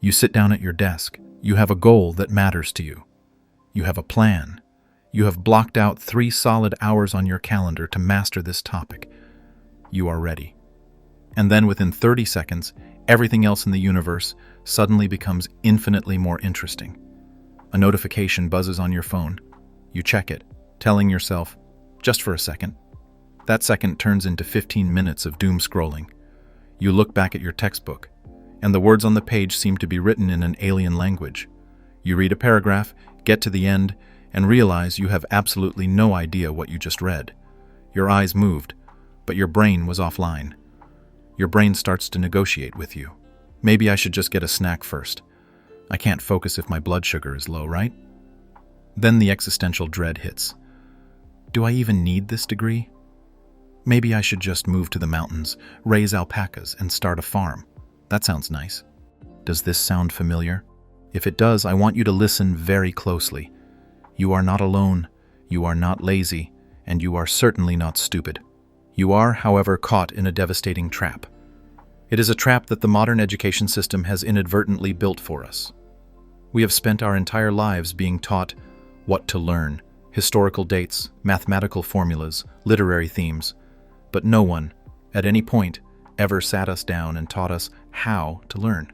You sit down at your desk. You have a goal that matters to you. You have a plan. You have blocked out 3 solid hours on your calendar to master this topic. You are ready. And then within 30 seconds, everything else in the universe suddenly becomes infinitely more interesting. A notification buzzes on your phone. You check it, telling yourself, just for a second. That second turns into 15 minutes of doom scrolling. You look back at your textbook, and the words on the page seem to be written in an alien language. You read a paragraph, get to the end, and realize you have absolutely no idea what you just read. Your eyes moved, but your brain was offline. Your brain starts to negotiate with you. Maybe I should just get a snack first. I can't focus if my blood sugar is low, right? Then the existential dread hits. Do I even need this degree? Maybe I should just move to the mountains, raise alpacas, and start a farm. That sounds nice. Does this sound familiar? If it does, I want you to listen very closely. You are not alone, you are not lazy, and you are certainly not stupid. You are, however, caught in a devastating trap. It is a trap that the modern education system has inadvertently built for us. We have spent our entire lives being taught what to learn, historical dates, mathematical formulas, literary themes, but no one, at any point, ever sat us down and taught us how to learn.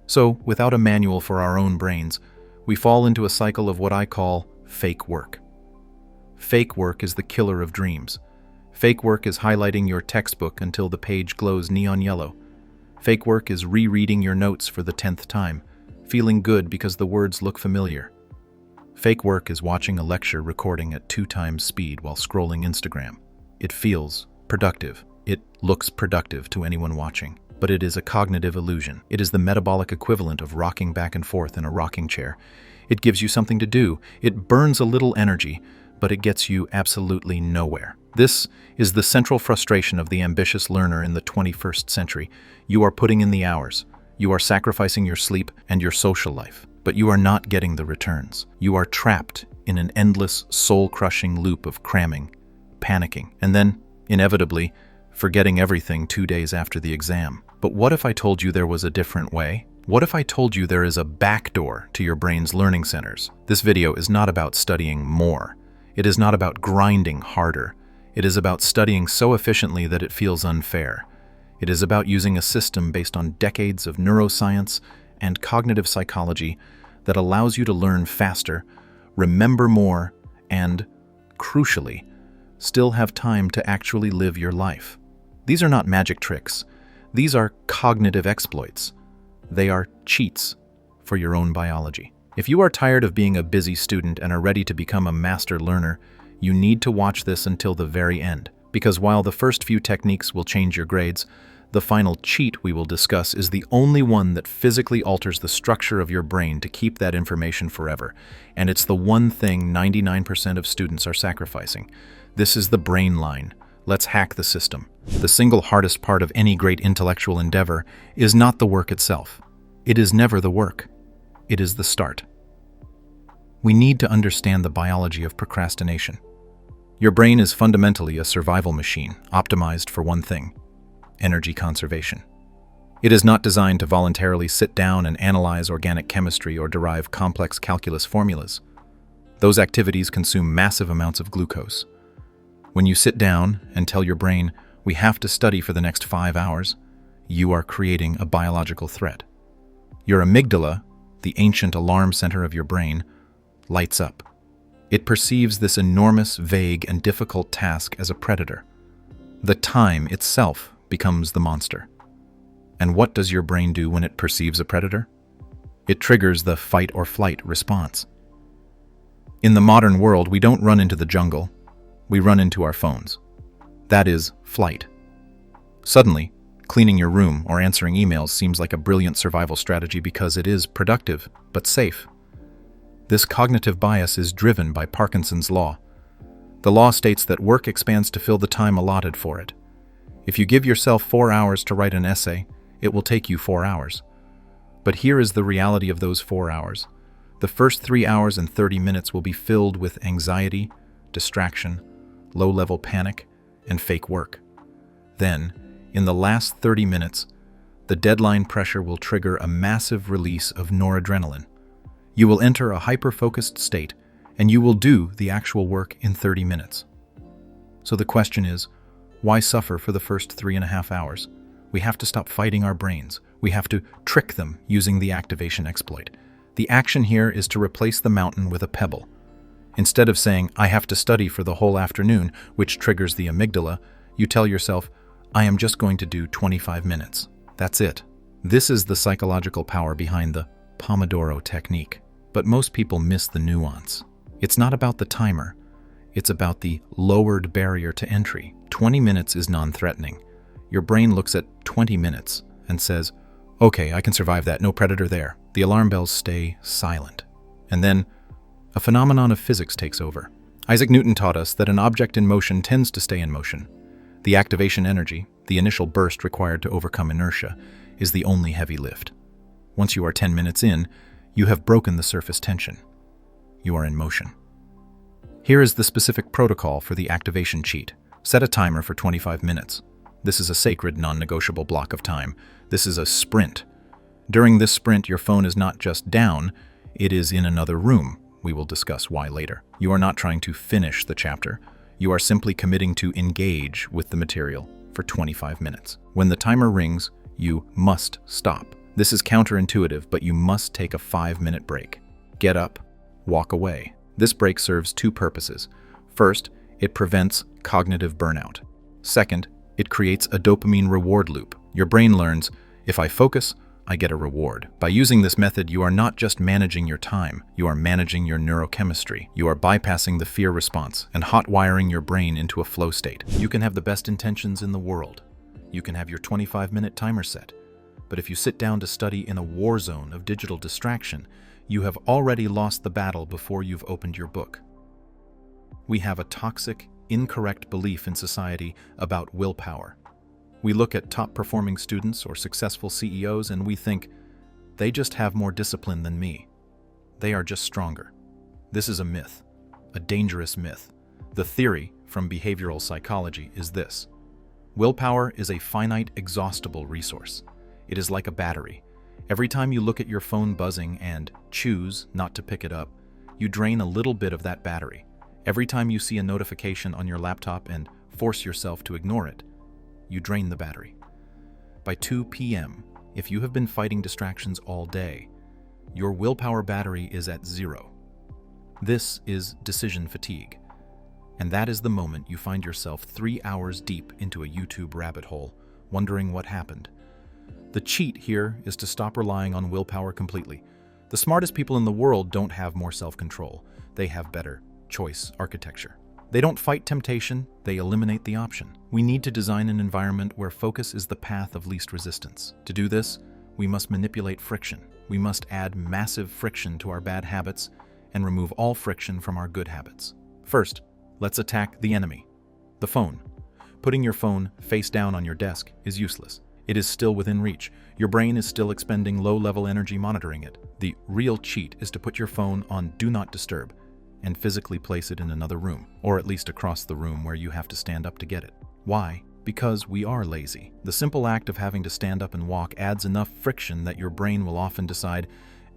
So, without a manual for our own brains, we fall into a cycle of what I call fake work. Fake work is the killer of dreams. Fake work is highlighting your textbook until the page glows neon yellow. Fake work is rereading your notes for the 10th time, feeling good because the words look familiar. Fake work is watching a lecture recording at 2 times speed while scrolling Instagram. It feels productive. It looks productive to anyone watching, but it is a cognitive illusion. It is the metabolic equivalent of rocking back and forth in a rocking chair. It gives you something to do. It burns a little energy, but it gets you absolutely nowhere. This is the central frustration of the ambitious learner in the 21st century. You are putting in the hours. You are sacrificing your sleep and your social life, but you are not getting the returns. You are trapped in an endless, soul-crushing loop of cramming, panicking, and then, inevitably, forgetting everything 2 days after the exam. But what if I told you there was a different way? What if I told you there is a backdoor to your brain's learning centers? This video is not about studying more. It is not about grinding harder. It is about studying so efficiently that it feels unfair. It is about using a system based on decades of neuroscience and cognitive psychology that allows you to learn faster, remember more, and, crucially, still have time to actually live your life. These are not magic tricks. These are cognitive exploits. They are cheats for your own biology. If you are tired of being a busy student and are ready to become a master learner, you need to watch this until the very end, because while the first few techniques will change your grades, the final cheat we will discuss is the only one that physically alters the structure of your brain to keep that information forever, and it's the one thing 99% of students are sacrificing. This is the brain line. Let's hack the system. The single hardest part of any great intellectual endeavor is not the work itself. It is never the work. It is the start. We need to understand the biology of procrastination. Your brain is fundamentally a survival machine, optimized for one thing: energy conservation. It is not designed to voluntarily sit down and analyze organic chemistry or derive complex calculus formulas. Those activities consume massive amounts of glucose. When you sit down and tell your brain, "We have to study for the next 5 hours," you are creating a biological threat. Your amygdala, the ancient alarm center of your brain, lights up. It perceives this enormous, vague, and difficult task as a predator. The time itself becomes the monster. And what does your brain do when it perceives a predator? It triggers the fight or flight response. In the modern world, we don't run into the jungle. We run into our phones. That is flight. Suddenly, cleaning your room or answering emails seems like a brilliant survival strategy because it is productive, but safe. This cognitive bias is driven by Parkinson's law. The law states that work expands to fill the time allotted for it. If you give yourself 4 hours to write an essay, it will take you 4 hours. But here is the reality of those 4 hours. The first 3 hours and 30 minutes will be filled with anxiety, distraction, low-level panic, and fake work. Then, in the last 30 minutes, The deadline pressure will trigger a massive release of noradrenaline. You will enter a hyper-focused state, and you will do the actual work in 30 minutes. So the question is, why suffer for the first 3.5 hours? We have to stop fighting our brains. We have to trick them using the activation exploit. The action here is to replace the mountain with a pebble. Instead of saying, I have to study for the whole afternoon, which triggers the amygdala, you tell yourself, I am just going to do 25 minutes. That's it. This is the psychological power behind the Pomodoro technique. But most people miss the nuance. It's not about the timer. It's about the lowered barrier to entry. 20 minutes is non-threatening. Your brain looks at 20 minutes and says, okay, I can survive that, no predator there. The alarm bells stay silent. And then a phenomenon of physics takes over. Isaac Newton taught us that an object in motion tends to stay in motion. The activation energy, the initial burst required to overcome inertia, is the only heavy lift. Once you are 10 minutes in, you have broken the surface tension. You are in motion. Here is the specific protocol for the activation cheat. Set a timer for 25 minutes. This is a sacred, non-negotiable block of time. This is a sprint. During this sprint, your phone is not just down, it is in another room. We will discuss why later. You are not trying to finish the chapter. You are simply committing to engage with the material for 25 minutes. When the timer rings, you must stop. This is counterintuitive, but you must take a 5-minute break. Get up, walk away. This break serves two purposes. First, it prevents cognitive burnout. Second, it creates a dopamine reward loop. Your brain learns, if I focus, I get a reward. By using this method, you are not just managing your time, you are managing your neurochemistry. You are bypassing the fear response and hot-wiring your brain into a flow state. You can have the best intentions in the world. You can have your 25-minute timer set. But if you sit down to study in a war zone of digital distraction, you have already lost the battle before you've opened your book. We have a toxic, incorrect belief in society about willpower. We look at top-performing students or successful CEOs and we think, they just have more discipline than me. They are just stronger. This is a myth, a dangerous myth. The theory from behavioral psychology is this. Willpower is a finite, exhaustible resource. It is like a battery. Every time you look at your phone buzzing and choose not to pick it up, you drain a little bit of that battery. Every time you see a notification on your laptop and force yourself to ignore it, you drain the battery. By 2 p.m., if you have been fighting distractions all day, your willpower battery is at 0. This is decision fatigue. And that is the moment you find yourself 3 hours deep into a YouTube rabbit hole, wondering what happened. The cheat here is to stop relying on willpower completely. The smartest people in the world don't have more self-control. They have better choice architecture. They don't fight temptation, they eliminate the option. We need to design an environment where focus is the path of least resistance. To do this, we must manipulate friction. We must add massive friction to our bad habits and remove all friction from our good habits. First, let's attack the enemy, the phone. Putting your phone face down on your desk is useless. It is still within reach. Your brain is still expending low-level energy monitoring it. The real cheat is to put your phone on Do Not Disturb and physically place it in another room, or at least across the room where you have to stand up to get it. Why? Because we are lazy. The simple act of having to stand up and walk adds enough friction that your brain will often decide,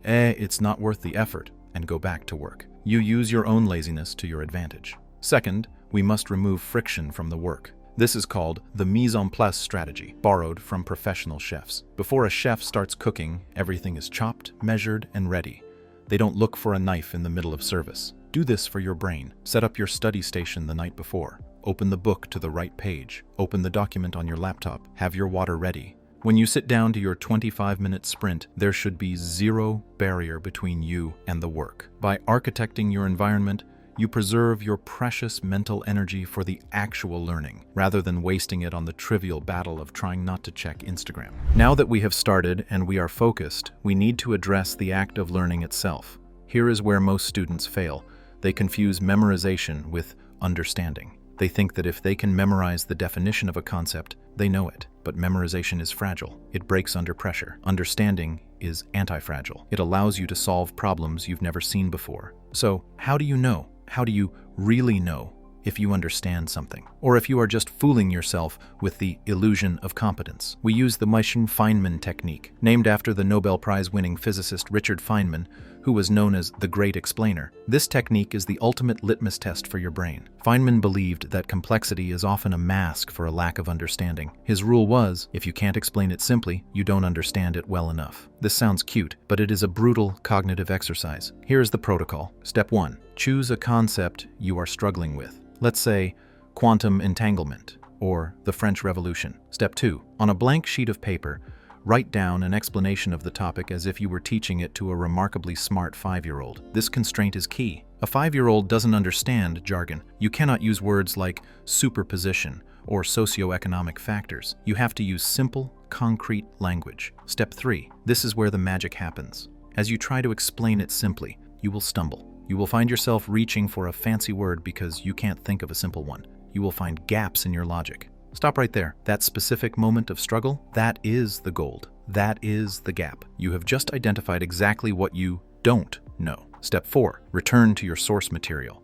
it's not worth the effort, and go back to work. You use your own laziness to your advantage. Second, we must remove friction from the work. This is called the mise en place strategy, borrowed from professional chefs. Before a chef starts cooking, everything is chopped, measured, and ready. They don't look for a knife in the middle of service. Do this for your brain. Set up your study station the night before. Open the book to the right page. Open the document on your laptop. Have your water ready. When you sit down to your 25-minute sprint, there should be zero barrier between you and the work. By architecting your environment, you preserve your precious mental energy for the actual learning, rather than wasting it on the trivial battle of trying not to check Instagram. Now that we have started and we are focused, we need to address the act of learning itself. Here is where most students fail. They confuse memorization with understanding. They think that if they can memorize the definition of a concept, they know it. But memorization is fragile. It breaks under pressure. Understanding is antifragile. It allows you to solve problems you've never seen before. So, how do you know? How do you really know if you understand something, or if you are just fooling yourself with the illusion of competence. We use the Feynman Technique, named after the Nobel Prize-winning physicist Richard Feynman, who was known as the Great Explainer. This technique is the ultimate litmus test for your brain. Feynman believed that complexity is often a mask for a lack of understanding. His rule was, if you can't explain it simply, you don't understand it well enough. This sounds cute, but it is a brutal cognitive exercise. Here is the protocol. Step 1. Choose a concept you are struggling with. Let's say quantum entanglement or the French Revolution. Step 2. On a blank sheet of paper, write down an explanation of the topic as if you were teaching it to a remarkably smart 5-year-old. This constraint is key. A 5-year-old doesn't understand jargon. You cannot use words like superposition or socioeconomic factors. You have to use simple, concrete language. Step 3. This is where the magic happens. As you try to explain it simply, you will stumble. You will find yourself reaching for a fancy word because you can't think of a simple one. You will find gaps in your logic. Stop right there. That specific moment of struggle, that is the gold. That is the gap. You have just identified exactly what you don't know. Step 4. Return to your source material.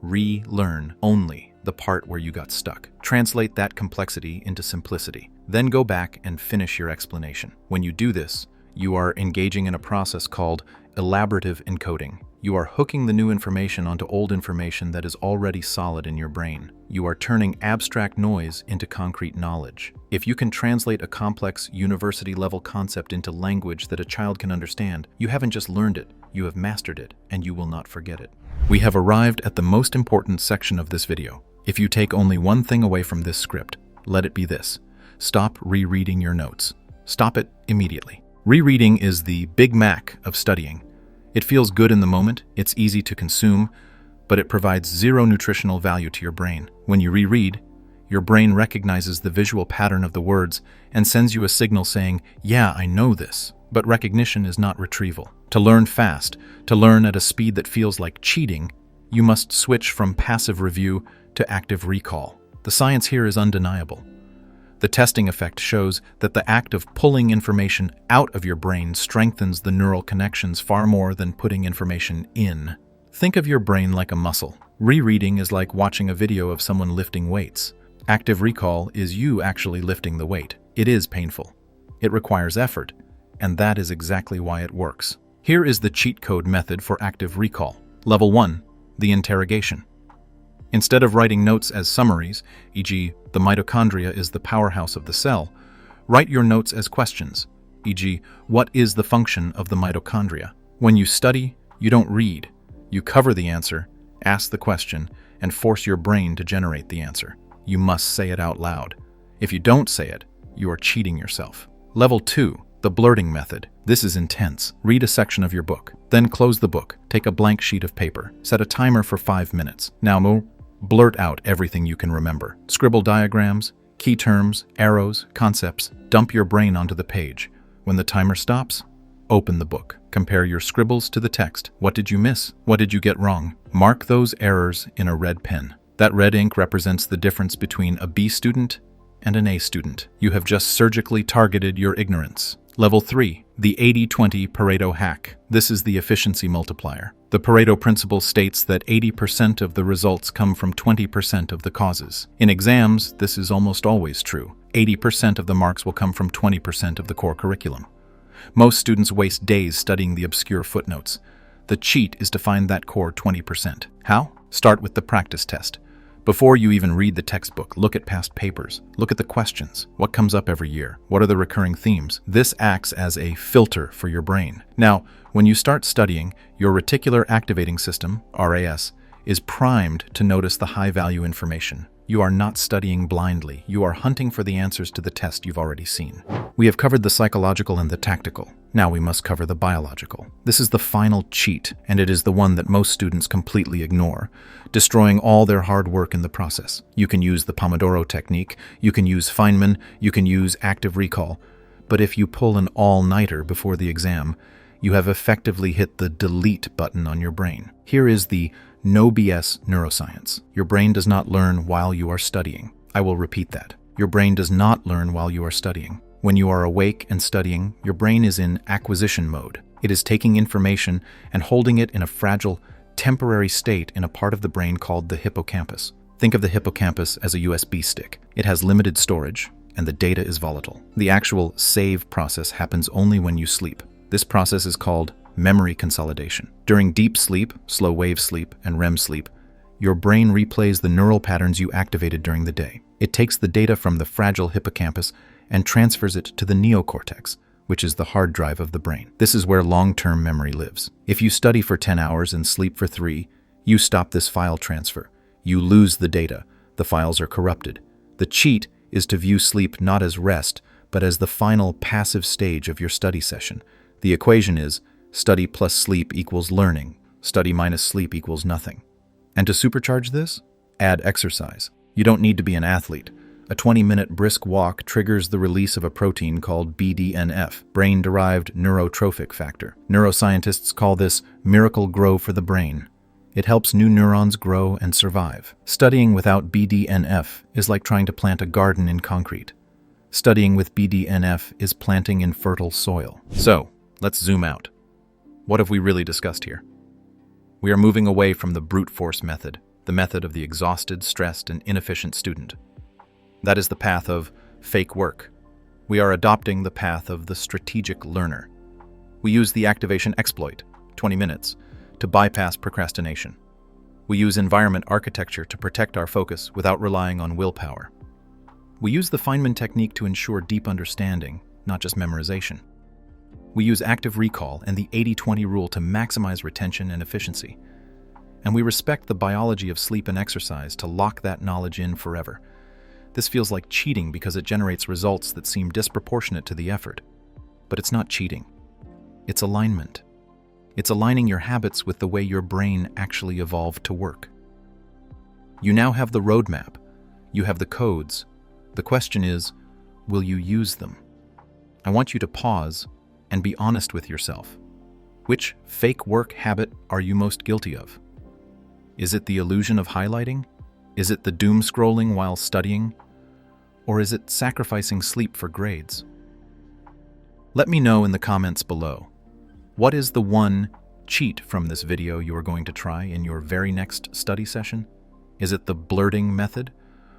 Relearn only the part where you got stuck. Translate that complexity into simplicity. Then go back and finish your explanation. When you do this, you are engaging in a process called elaborative encoding. You are hooking the new information onto old information that is already solid in your brain. You are turning abstract noise into concrete knowledge. If you can translate a complex university-level concept into language that a child can understand, you haven't just learned it, you have mastered it, and you will not forget it. We have arrived at the most important section of this video. If you take only one thing away from this script, let it be this. Stop rereading your notes. Stop it immediately. Rereading is the Big Mac of studying. It feels good in the moment, it's easy to consume, but it provides zero nutritional value to your brain. When you reread, your brain recognizes the visual pattern of the words and sends you a signal saying, yeah, I know this. But recognition is not retrieval. To learn fast, to learn at a speed that feels like cheating, you must switch from passive review to active recall. The science here is undeniable. The testing effect shows that the act of pulling information out of your brain strengthens the neural connections far more than putting information in. Think of your brain like a muscle. Rereading is like watching a video of someone lifting weights. Active recall is you actually lifting the weight. It is painful. It requires effort, and that is exactly why it works. Here is the cheat code method for active recall. Level 1, the interrogation. Instead of writing notes as summaries, e.g., the mitochondria is the powerhouse of the cell, write your notes as questions, e.g., what is the function of the mitochondria? When you study, you don't read. You cover the answer, ask the question, and force your brain to generate the answer. You must say it out loud. If you don't say it, you are cheating yourself. Level 2, the blurting method. This is intense. Read a section of your book. Then close the book. Take a blank sheet of paper. Set a timer for 5 minutes. Now blurt out everything you can remember. Scribble diagrams, key terms, arrows, concepts. Dump your brain onto the page. When the timer stops, open the book. Compare your scribbles to the text. What did you miss? What did you get wrong? Mark those errors in a red pen. That red ink represents the difference between a B student and an A student. You have just surgically targeted your ignorance. Level 3, the 80-20 Pareto hack. This is the efficiency multiplier. The Pareto principle states that 80% of the results come from 20% of the causes. In exams, this is almost always true. 80% of the marks will come from 20% of the core curriculum. Most students waste days studying the obscure footnotes. The cheat is to find that core 20%. How? Start with the practice test. Before you even read the textbook, look at past papers. Look at the questions. What comes up every year? What are the recurring themes? This acts as a filter for your brain. Now, when you start studying, your reticular activating system, RAS, is primed to notice the high-value information. You are not studying blindly. You are hunting for the answers to the test you've already seen. We have covered the psychological and the tactical. Now we must cover the biological. This is the final cheat, and it is the one that most students completely ignore, destroying all their hard work in the process. You can use the Pomodoro technique, you can use Feynman, you can use active recall, but if you pull an all-nighter before the exam, you have effectively hit the delete button on your brain. Here is the no BS neuroscience. Your brain does not learn while you are studying. I will repeat that. Your brain does not learn while you are studying. When you are awake and studying, your brain is in acquisition mode. It is taking information and holding it in a fragile, temporary state in a part of the brain called the hippocampus. Think of the hippocampus as a USB stick. It has limited storage, and the data is volatile. The actual save process happens only when you sleep. This process is called memory consolidation. During deep sleep, slow wave sleep, and REM sleep, your brain replays the neural patterns you activated during the day. It takes the data from the fragile hippocampus and transfers it to the neocortex, which is the hard drive of the brain. This is where long-term memory lives. If you study for 10 hours and sleep for 3, you stop this file transfer. You lose the data. The files are corrupted. The cheat is to view sleep not as rest, but as the final passive stage of your study session. The equation is study plus sleep equals learning. Study minus sleep equals nothing. And to supercharge this, add exercise. You don't need to be an athlete. A 20-minute brisk walk triggers the release of a protein called BDNF, brain-derived neurotrophic factor. Neuroscientists call this miracle grow for the brain. It helps new neurons grow and survive. Studying without BDNF is like trying to plant a garden in concrete. Studying with BDNF is planting in fertile soil. So, let's zoom out. What have we really discussed here? We are moving away from the brute force method, the method of the exhausted, stressed, and inefficient student. That is the path of fake work. We are adopting the path of the strategic learner. We use the activation exploit, 20 minutes, to bypass procrastination. We use environment architecture to protect our focus without relying on willpower. We use the Feynman Technique to ensure deep understanding, not just memorization. We use active recall and the 80-20 rule to maximize retention and efficiency. And we respect the biology of sleep and exercise to lock that knowledge in forever. This feels like cheating because it generates results that seem disproportionate to the effort. But it's not cheating. It's alignment. It's aligning your habits with the way your brain actually evolved to work. You now have the roadmap. You have the codes. The question is, will you use them? I want you to pause and be honest with yourself. Which fake work habit are you most guilty of? Is it the illusion of highlighting? Is it the doom scrolling while studying? Or is it sacrificing sleep for grades? Let me know in the comments below. What is the one cheat from this video you are going to try in your very next study session? Is it the blurting method?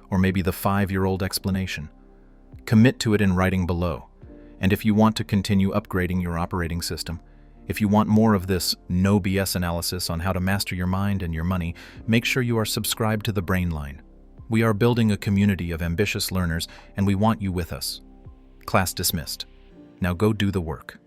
Or maybe the 5-year-old explanation? Commit to it in writing below. And if you want to continue upgrading your operating system, if you want more of this no BS analysis on how to master your mind and your money, make sure you are subscribed to the Brain Line. We are building a community of ambitious learners, and we want you with us. Class dismissed. Now go do the work.